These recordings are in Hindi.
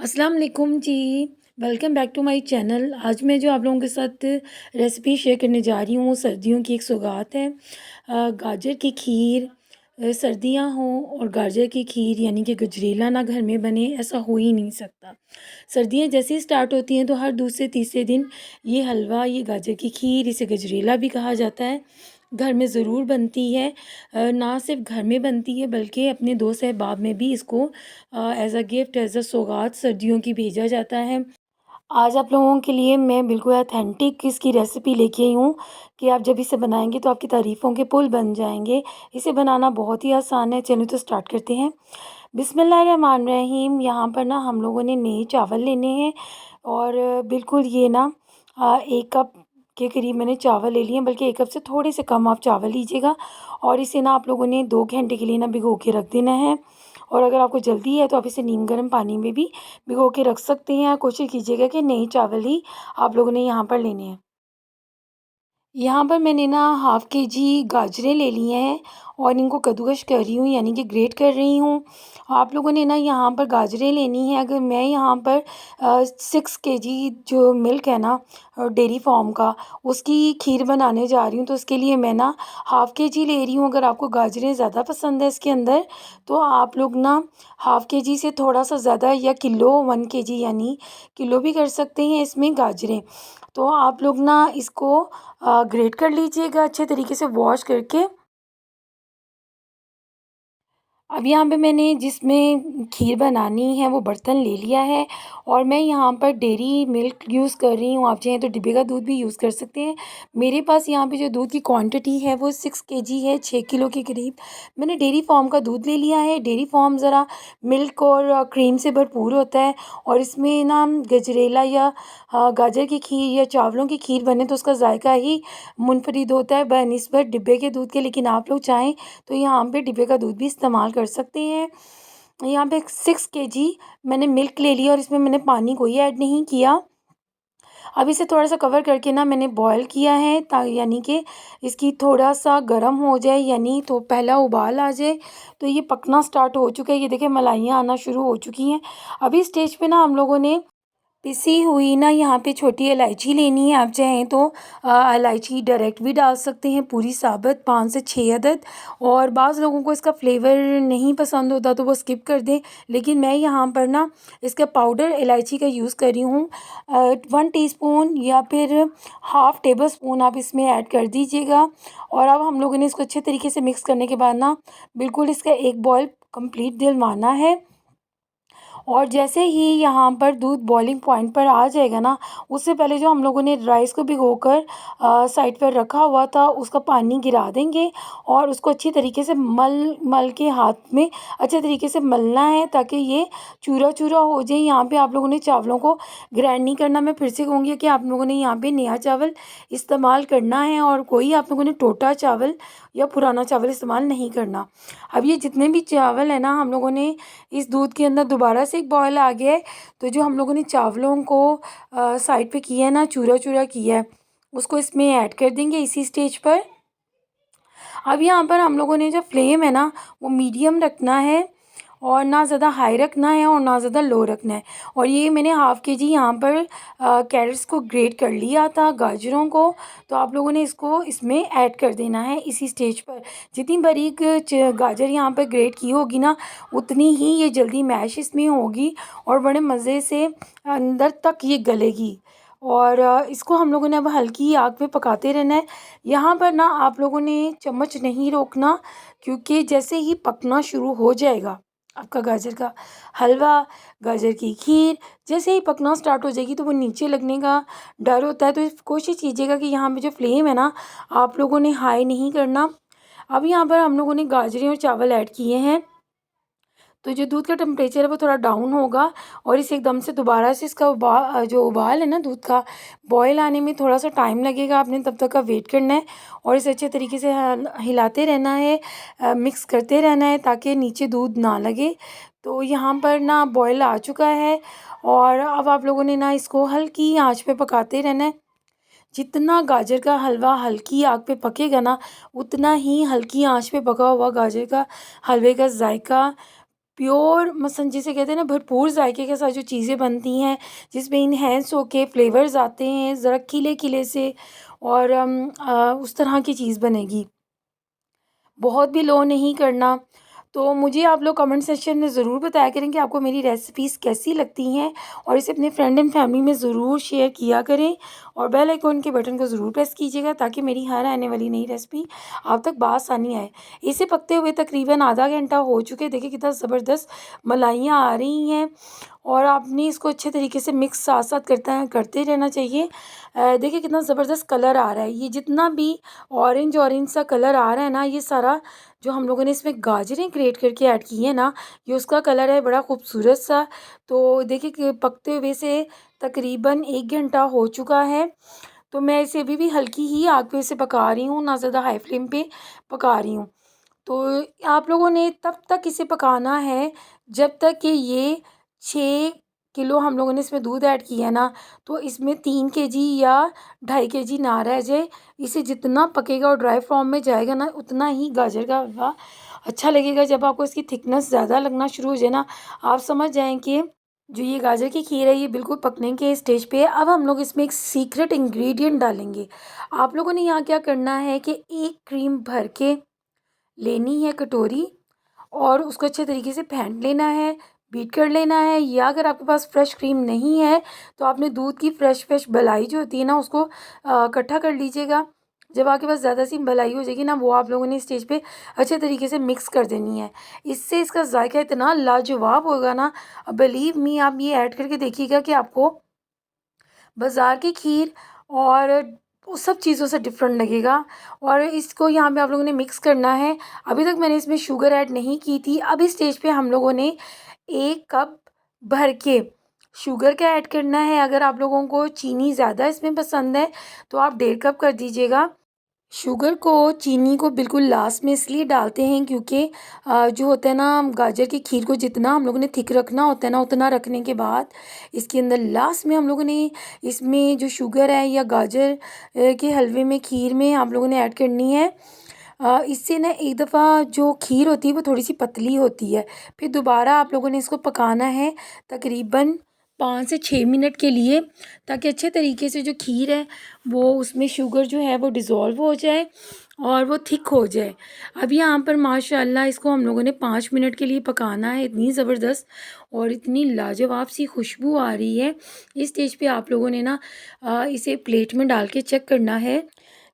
अस्सलाम वालेकुम जी। Welcome back to my channel. आज मैं जो आप लोगों के साथ रेसिपी शेयर करने जा रही हूँ, सर्दियों की एक सौगात है। गाजर की खीर। सर्दियाँ हों और गाजर की खीर यानी कि गजरेला ना घर में बने, ऐसा हो ही नहीं सकता। सर्दियाँ जैसे ही स्टार्ट होती हैं तो हर दूसरे तीसरे दिन ये हलवा, ये गाजर की खीर, इसे गजरेला भी कहा जाता है, घर में ज़रूर बनती है। ना सिर्फ घर में बनती है बल्कि अपने दोस्त अहबाब में भी इसको as a gift, as a सौगात सर्दियों की भेजा जाता है। आज आप लोगों के लिए मैं बिल्कुल ऑथेंटिक इसकी रेसिपी लेके आई हूँ कि आप जब इसे बनाएंगे तो आपकी तारीफ़ों के पुल बन जाएंगे। इसे बनाना बहुत ही आसान है। चलिए तो स्टार्ट करते हैं। बिस्मिल्लाहिर्रहमानिर्रहीम। यहाँ पर ना हम लोगों ने नए चावल लेने हैं और बिल्कुल ये ना 1 कप के करीब मैंने चावल ले लिए हैं, बल्कि 1 कप से थोड़े से कम आप चावल लीजिएगा। और इसे ना आप लोगों ने 2 घंटे के लिए ना भिगो के रख देना है। और अगर आपको जल्दी है तो आप इसे नीम गर्म पानी में भी भिगो के रख सकते हैं। कोशिश कीजिएगा कि नए चावल ही आप लोगों ने यहाँ पर लेने हैं। यहाँ पर मैंने ना हाफ़ केजी गाजरें ले लिए हैं और इनको कद्दूकस कर रही हूँ, यानी कि ग्रेट कर रही हूँ। आप लोगों ने ना यहाँ पर गाजरें लेनी है। अगर मैं यहाँ पर 6 केजी जो मिल्क है ना डेयरी फार्म का, उसकी खीर बनाने जा रही हूँ, तो उसके लिए मैं ना हाफ़ केजी ले रही हूँ। अगर आपको गाजरें ज़्यादा पसंद है इसके अंदर तो आप लोग ना हाफ़ केजी से थोड़ा सा ज़्यादा या किलो 1 केजी यानी किलो भी कर सकते हैं इसमें गाजरें। तो आप लोग ना इसको ग्रेट कर लीजिएगा अच्छे तरीके से वॉश करके। अब यहाँ पे मैंने जिसमें खीर बनानी है वो बर्तन ले लिया है और मैं यहाँ पर डेयरी मिल्क यूज़ कर रही हूँ। आप चाहें तो डिब्बे का दूध भी यूज़ कर सकते हैं। मेरे पास यहाँ पे जो दूध की क्वांटिटी है वो 6 केजी है, 6 किलो के करीब। मैंने डेयरी फार्म का दूध ले लिया है। डेयरी फार्म ज़रा मिल्क और क्रीम से भरपूर होता है और इसमें ना गजरेला या गाजर की खीर या चावलों की खीर बने तो उसका जायका ही मुनफरिद होता है बनिस्बत डिब्बे के दूध के। लेकिन आप लोग चाहें तो यहाँ पे डिब्बे का दूध भी इस्तेमाल कर सकते हैं। यहाँ पे 6 केजी मैंने मिल्क ले लिया और इसमें मैंने पानी कोई ऐड नहीं किया। अब इसे थोड़ा सा कवर करके ना मैंने बॉयल किया है यानी कि इसकी थोड़ा सा गर्म हो जाए, यानी तो पहला उबाल आ जाए तो ये पकना स्टार्ट हो चुका है। ये देखिए मलाइयाँ आना शुरू हो चुकी हैं। अभी स्टेज पे ना हम लोगों ने पिसी हुई ना यहाँ पे छोटी इलायची लेनी है। आप चाहें तो इलायची डायरेक्ट भी डाल सकते हैं, पूरी साबुत 5 से 6 अदद। और बाज़ लोगों को इसका फ्लेवर नहीं पसंद होता तो वो स्किप कर दें, लेकिन मैं यहाँ पर ना इसका पाउडर इलायची का यूज़ कर रही हूँ। 1 टीस्पून या फिर हाफ़ टेबल स्पून आप इसमें ऐड कर दीजिएगा। और अब हम लोगों ने इसको अच्छे तरीके से मिक्स करने के बाद ना बिल्कुल इसका एक बॉयल कंप्लीट दिलवाना है। और जैसे ही यहाँ पर दूध बॉइलिंग पॉइंट पर आ जाएगा ना, उससे पहले जो हम लोगों ने राइस को भिगोकर साइड पर रखा हुआ था उसका पानी गिरा देंगे और उसको अच्छी तरीके से मल मल के हाथ में अच्छे तरीके से मलना है ताकि ये चूरा चूरा हो जाए। यहाँ पे आप लोगों ने चावलों को ग्राइंड नहीं करना। मैं फिर से कहूँगी कि आप लोगों ने यहाँ पे नया चावल इस्तेमाल करना है और कोई आप लोगों ने टोटा चावल या पुराना चावल इस्तेमाल नहीं करना। अब ये जितने भी चावल है ना हम लोगों ने इस दूध के अंदर दोबारा से एक बॉयल आ गया है, तो जो हम लोगों ने चावलों को साइड पे किया है ना, चूरा चूरा किया है, उसको इसमें ऐड कर देंगे इसी स्टेज पर। अब यहाँ पर हम लोगों ने जो फ्लेम है ना वो मीडियम रखना है और ना ज़्यादा हाई रखना है और ना ज़्यादा लो रखना है। और ये मैंने हाफ़ केजी यहाँ पर कैरेट्स को ग्रेट कर लिया था, गाजरों को, तो आप लोगों ने इसको इसमें ऐड कर देना है इसी स्टेज पर। जितनी बारीक गाजर यहाँ पर ग्रेट की होगी ना उतनी ही ये जल्दी मैश इसमें होगी और बड़े मज़े से अंदर तक ये गलेगी। और इसको हम लोगों ने अब हल्की आग पे पकाते रहना है। यहाँ पर ना आप लोगों ने चम्मच नहीं रोकना, क्योंकि जैसे ही पकना शुरू हो जाएगा आपका गाजर का हलवा, गाजर की खीर जैसे ही पकना स्टार्ट हो जाएगी तो वो नीचे लगने का डर होता है। तो कोशिश कीजिएगा कि यहाँ पे जो फ्लेम है ना आप लोगों ने हाई नहीं करना। अब यहाँ पर हम लोगों ने गाजरें और चावल ऐड किए हैं, तो जो दूध का टेम्परेचर है वो थोड़ा डाउन होगा और इसे एकदम से दोबारा से इसका जो उबाल है ना दूध का, बॉयल आने में थोड़ा सा टाइम लगेगा। आपने तब तक का वेट करना है और इसे अच्छे तरीके से हिलाते रहना है, मिक्स करते रहना है ताकि नीचे दूध ना लगे। तो यहाँ पर ना बॉयल आ चुका है और अब आप लोगों ने ना इसको हल्की आंच पे पकाते रहना है। जितना गाजर का हलवा हल्की आग पे पकेगा ना उतना ही हल्की आंच पे पका हुआ गाजर का हलवे का जायका प्योर मसन जिसे कहते हैं ना भरपूर जायके के साथ जो चीज़ें बनती हैं, जिसमें इन्हेंस होके फ्लेवर्स आते हैं ज़रा खिले खिले से, और उस तरह की चीज़ बनेगी। बहुत भी लो नहीं करना। तो मुझे आप लोग कमेंट सेक्शन में ज़रूर बताया करें कि आपको मेरी रेसिपीज़ कैसी लगती हैं, और इसे अपने फ्रेंड एंड फैमिली में ज़रूर शेयर किया करें, और बेल आइकॉन के बटन को ज़रूर प्रेस कीजिएगा ताकि मेरी हर आने वाली नई रेसिपी आप तक बआसानी आए। इसे पकते हुए तकरीबन आधा घंटा हो चुके, देखिए कितना ज़बरदस्त मलाइयाँ आ रही हैं, और आपने इसको अच्छे तरीके से मिक्स साथ साथ करते रहना चाहिए। देखिए कितना ज़बरदस्त कलर आ रहा है, ये जितना भी ऑरेंज ऑरेंज सा कलर आ रहा है ना, ये सारा जो हम लोगों ने इसमें गाजरें ग्रेट करके ऐड की हैं ना, ये उसका कलर है बड़ा खूबसूरत सा। तो देखिए कि पकते हुए से तकरीबन 1 घंटा हो चुका है। तो मैं इसे अभी भी हल्की ही आग पे इसे पका रही हूँ, ना ज़्यादा हाई फ्लेम पे पका रही हूँ। तो आप लोगों ने तब तक इसे पकाना है जब तक कि ये 6 किलो हम लोगों ने इसमें दूध ऐड किया है ना, तो इसमें 3 kg या 2.5 kg ना रह जाए। इसे जितना पकेगा और ड्राई फॉर्म में जाएगा ना, उतना ही गाजर का हलवा अच्छा लगेगा। जब आपको इसकी थिकनेस ज़्यादा लगना शुरू हो जाए ना, आप समझ जाएँ कि जो ये गाजर की खीर है ये बिल्कुल पकने के स्टेज पे है। अब हम लोग इसमें एक सीक्रेट इंग्रेडिएंट डालेंगे। आप लोगों ने यहाँ क्या करना है कि एक क्रीम भर के लेनी है कटोरी, और उसको अच्छे तरीके से फेंट लेना है, बीट कर लेना है, या अगर आपके पास फ्रेश क्रीम नहीं है तो आपने दूध की फ्रेश मलाई जो होती है ना, उसको इकट्ठा कर लीजिएगा। जब आपके पास ज़्यादा सी मलाई हो जाएगी ना, वो आप लोगों ने स्टेज पे अच्छे तरीके से मिक्स कर देनी है। इससे इसका जायका इतना लाजवाब होगा ना, बिलीव मी, आप ये ऐड करके देखिएगा कि आपको बाज़ार की खीर और उस सब चीज़ों से डिफरेंट लगेगा। और इसको यहाँ पे आप लोगों ने मिक्स करना है। अभी तक मैंने इसमें शुगर ऐड नहीं की थी। अब इस स्टेज पे हम लोगों ने 1 कप भर के शुगर का ऐड करना है। अगर आप लोगों को चीनी ज़्यादा इसमें पसंद है तो आप 1.5 कप कर दीजिएगा। शुगर को, चीनी को बिल्कुल लास्ट में इसलिए डालते हैं क्योंकि जो होता है ना, गाजर की खीर को जितना हम लोगों ने थिक रखना होता है ना, उतना रखने के बाद इसके अंदर लास्ट में हम लोगों ने इसमें जो शुगर है या गाजर के हलवे में, खीर में आप लोगों ने ऐड करनी है। इससे ना एक दफ़ा जो खीर होती है वो थोड़ी सी पतली होती है। फिर दोबारा आप लोगों ने इसको पकाना है तकरीबन 5 से 6 मिनट के लिए, ताकि अच्छे तरीके से जो खीर है वो उसमें शुगर जो है वो डिज़ोल्व हो जाए और वो थिक हो जाए। अब यहाँ पर माशाल्लाह इसको हम लोगों ने 5 मिनट के लिए पकाना है। इतनी ज़बरदस्त और इतनी लाजवाब सी खुशबू आ रही है। इस स्टेज पे आप लोगों ने ना इसे प्लेट में डाल के चेक करना है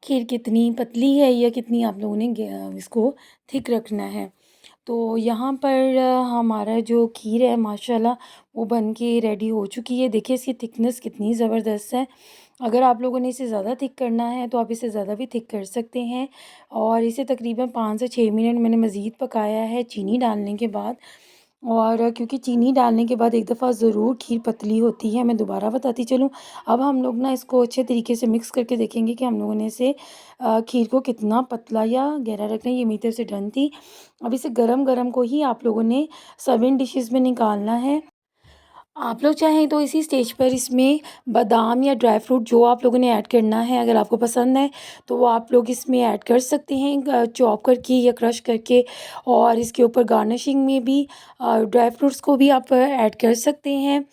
खीर कितनी पतली है या कितनी आप लोगों ने इसको थिक रखना है। तो यहाँ पर हमारा जो खीर है माशाल्लाह वो बन के रेडी हो चुकी है। देखिए इसकी थिकनेस कितनी ज़बरदस्त है। अगर आप लोगों ने इसे ज़्यादा थिक करना है तो आप इसे ज़्यादा भी थिक कर सकते हैं, और इसे तकरीबन 5 से 6 मिनट मैंने मज़ीद पकाया है चीनी डालने के बाद। और क्योंकि चीनी डालने के बाद एक दफ़ा ज़रूर खीर पतली होती है, मैं दोबारा बताती चलूँ। अब हम लोग ना इसको अच्छे तरीके से मिक्स करके देखेंगे कि हम लोगों ने इसे खीर को कितना पतला या गहरा रखना है। ये मेरी तरफ से डन थी। अब इसे गरम-गरम को ही आप लोगों ने सर्विंग डिशेज़ में निकालना है। आप लोग चाहें तो इसी स्टेज पर इसमें बादाम या ड्राई फ्रूट जो आप लोगों ने ऐड करना है, अगर आपको पसंद है तो वो आप लोग इसमें ऐड कर सकते हैं चॉप करके या क्रश करके। और इसके ऊपर गार्निशिंग में भी ड्राई फ्रूट्स को भी आप ऐड कर सकते हैं।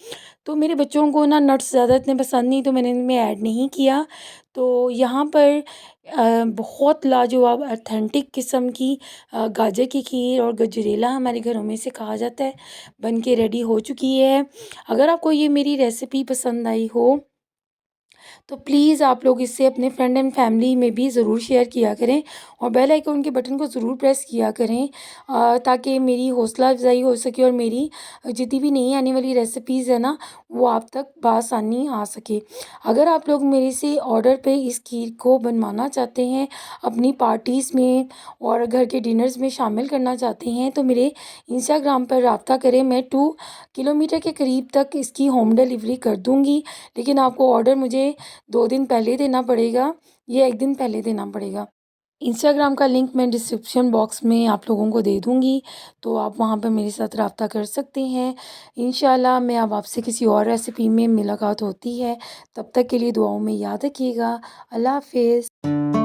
तो मेरे बच्चों को ना नट्स ज़्यादा इतने पसंद नहीं, तो मैंने इनमें ऐड नहीं किया। तो यहाँ पर बहुत लाजवाब ऑथेंटिक किस्म की गाजर की खीर और गजरेला हमारे घरों में से कहा जाता है, बन के रेडी हो चुकी है। अगर आपको ये मेरी रेसिपी पसंद आई हो तो प्लीज़ आप लोग इसे अपने फ्रेंड एंड फैमिली में भी ज़रूर शेयर किया करें, और बेल आइकन के बटन को ज़रूर प्रेस किया करें ताकि मेरी हौसला अफ़ज़ाई हो सके और मेरी जितनी भी नई आने वाली रेसिपीज़ है ना, वो आप तक बआसानी आ सके। अगर आप लोग मेरे से ऑर्डर पे इस खीर को बनवाना चाहते हैं, अपनी पार्टीज़ में और घर के डिनर्स में शामिल करना चाहते हैं, तो मेरे इंस्टाग्राम पर रब्ता करें। मैं 2 किलोमीटर के करीब तक इसकी होम डिलीवरी कर दूँगी, लेकिन आपको ऑर्डर मुझे 2 दिन पहले देना पड़ेगा या 1 दिन पहले देना पड़ेगा। इंस्टाग्राम का लिंक मैं डिस्क्रिप्शन बॉक्स में आप लोगों को दे दूँगी, तो आप वहाँ पर मेरे साथ रब्ता कर सकते हैं। इंशाल्लाह मैं अब आपसे किसी और रेसिपी में मुलाकात होती है। तब तक के लिए दुआओं में याद रखिएगा। अल्लाह हाफ़िज़।